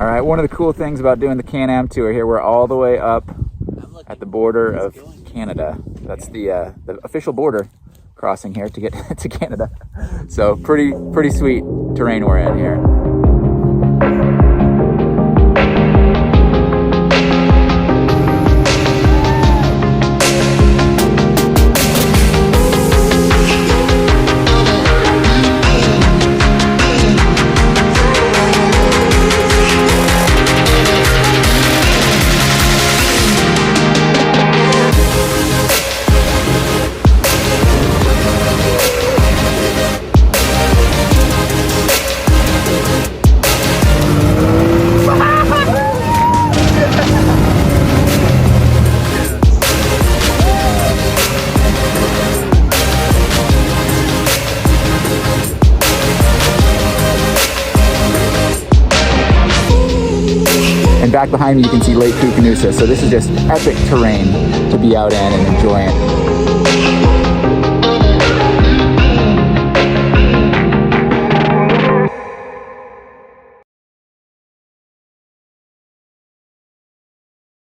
All right, one of the cool things about doing the Can-Am tour here, we're all the way up at the border of Canada. That's the official border crossing here to get to Canada. So pretty sweet terrain we're in here. Back behind me you can see Lake Koocanusa, so this is just epic terrain to be out in and enjoying.